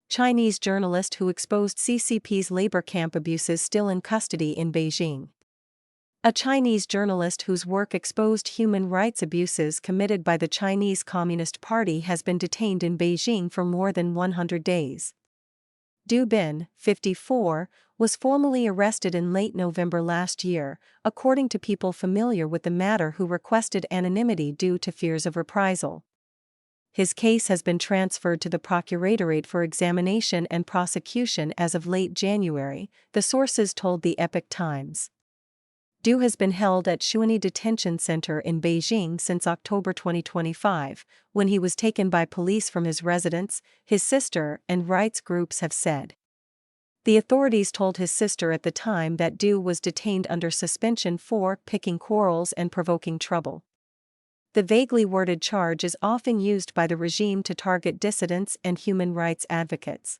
Chinese journalist who exposed CCP's labor camp abuses still in custody in Beijing. A Chinese journalist whose work exposed human rights abuses committed by the Chinese Communist Party has been detained in Beijing for more than 100 days. Du Bin, 54, was formally arrested in late November last year, according to people familiar with the matter who requested anonymity due to fears of reprisal. His case has been transferred to the Procuratorate for examination and prosecution as of late January, the sources told the Epoch Times. Du has been held at Shuani Detention Center in Beijing since October 2025, when he was taken by police from his residence, his sister and rights groups have said. The authorities told his sister at the time that Du was detained under suspension for picking quarrels and provoking trouble. The vaguely worded charge is often used by the regime to target dissidents and human rights advocates.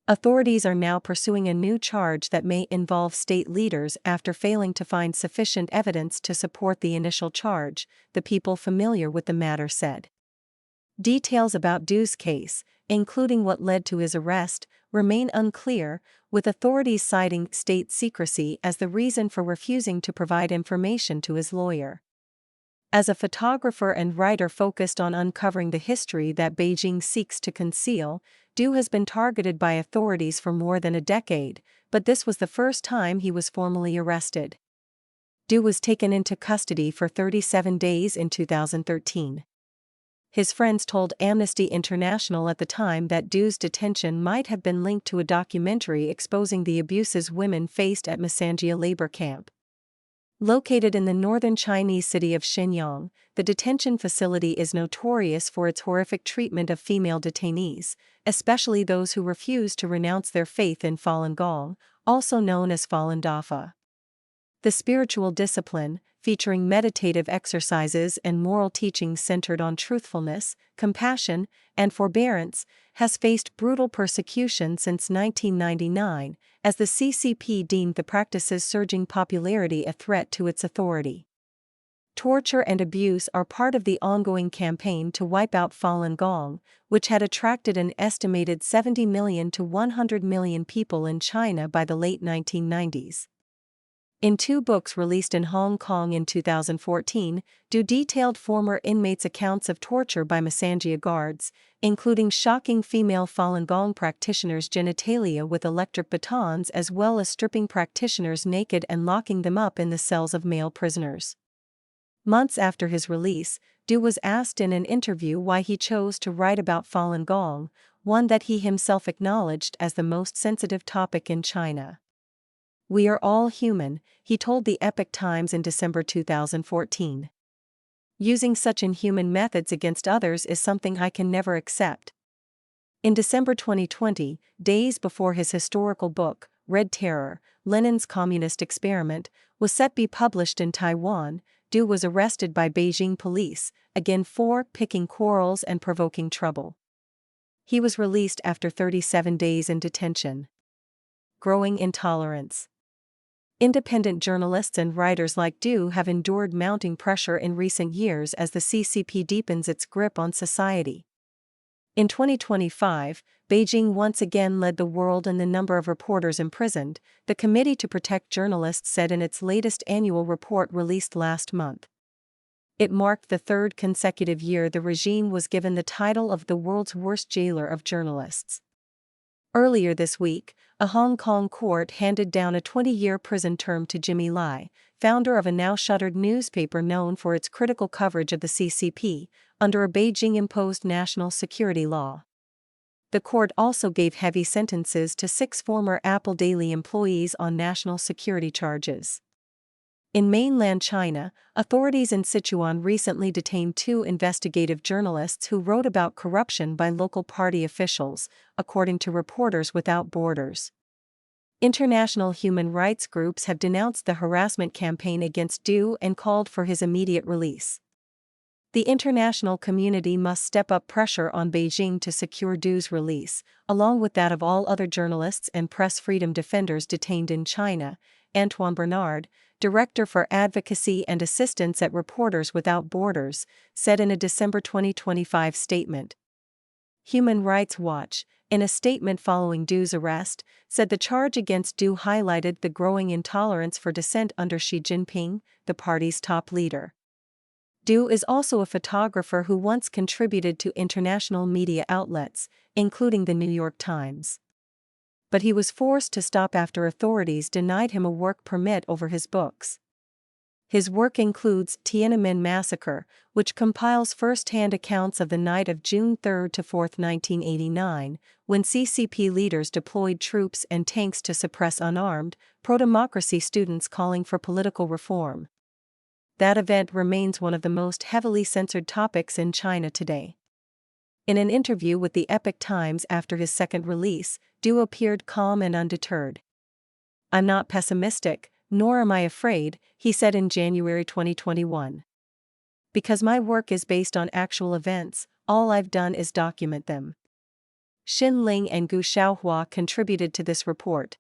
Authorities are now pursuing a new charge that may involve state leaders after failing to find sufficient evidence to support the initial charge, the people familiar with the matter said. Details about Du's case, including what led to his arrest, remain unclear, with authorities citing state secrecy as the reason for refusing to provide information to his lawyer. As a photographer and writer focused on uncovering the history that Beijing seeks to conceal, Du has been targeted by authorities for more than a decade, but this was the first time he was formally arrested. Du was taken into custody for 37 days in 2013. His friends told Amnesty International at the time that Du's detention might have been linked to a documentary exposing the abuses women faced at Masanjia labor camp. Located in the northern Chinese city of Shenyang, the detention facility is notorious for its horrific treatment of female detainees, especially those who refuse to renounce their faith in Falun Gong, also known as Falun Dafa. The spiritual discipline, featuring meditative exercises and moral teachings centered on truthfulness, compassion, and forbearance, has faced brutal persecution since 1999, as the CCP deemed the practice's surging popularity a threat to its authority. Torture and abuse are part of the ongoing campaign to wipe out Falun Gong, which had attracted an estimated 70 million to 100 million people in China by the late 1990s. In two books released in Hong Kong in 2014, Du detailed former inmates' accounts of torture by Masanjia guards, including shocking female Falun Gong practitioners' genitalia with electric batons as well as stripping practitioners naked and locking them up in the cells of male prisoners. Months after his release, Du was asked in an interview why he chose to write about Falun Gong, one that he himself acknowledged as the most sensitive topic in China. "We are all human," he told the Epoch Times in December 2014. "Using such inhuman methods against others is something I can never accept." In December 2020, days before his historical book, Red Terror, Lenin's Communist Experiment, was set to be published in Taiwan, Du was arrested by Beijing police, again for picking quarrels and provoking trouble. He was released after 37 days in detention. Growing intolerance. Independent journalists and writers like Du have endured mounting pressure in recent years as the CCP deepens its grip on society. In 2025, Beijing once again led the world in the number of reporters imprisoned, the Committee to Protect Journalists said in its latest annual report released last month. It marked the third consecutive year the regime was given the title of the world's worst jailer of journalists. Earlier this week, a Hong Kong court handed down a 20-year prison term to Jimmy Lai, founder of a now-shuttered newspaper known for its critical coverage of the CCP, under a Beijing-imposed national security law. The court also gave heavy sentences to 6 former Apple Daily employees on national security charges. In mainland China, authorities in Sichuan recently detained 2 investigative journalists who wrote about corruption by local party officials, according to Reporters Without Borders. International human rights groups have denounced the harassment campaign against Du and called for his immediate release. The international community must step up pressure on Beijing to secure Du's release, along with that of all other journalists and press freedom defenders detained in China, Antoine Bernard, Director for Advocacy and Assistance at Reporters Without Borders, said in a December 2025 statement. Human Rights Watch, in a statement following Du's arrest, said the charge against Du highlighted the growing intolerance for dissent under Xi Jinping, the party's top leader. Du is also a photographer who once contributed to international media outlets, including the New York Times. But he was forced to stop after authorities denied him a work permit over his books. His work includes Tiananmen Massacre, which compiles first-hand accounts of the night of June 3 to 4, 1989, when CCP leaders deployed troops and tanks to suppress unarmed, pro-democracy students calling for political reform. That event remains one of the most heavily censored topics in China today. In an interview with the Epoch Times after his second release, Du appeared calm and undeterred. "I'm not pessimistic, nor am I afraid," he said in January 2021. "Because my work is based on actual events, all I've done is document them." Xin Ling and Gu Xiaohua contributed to this report.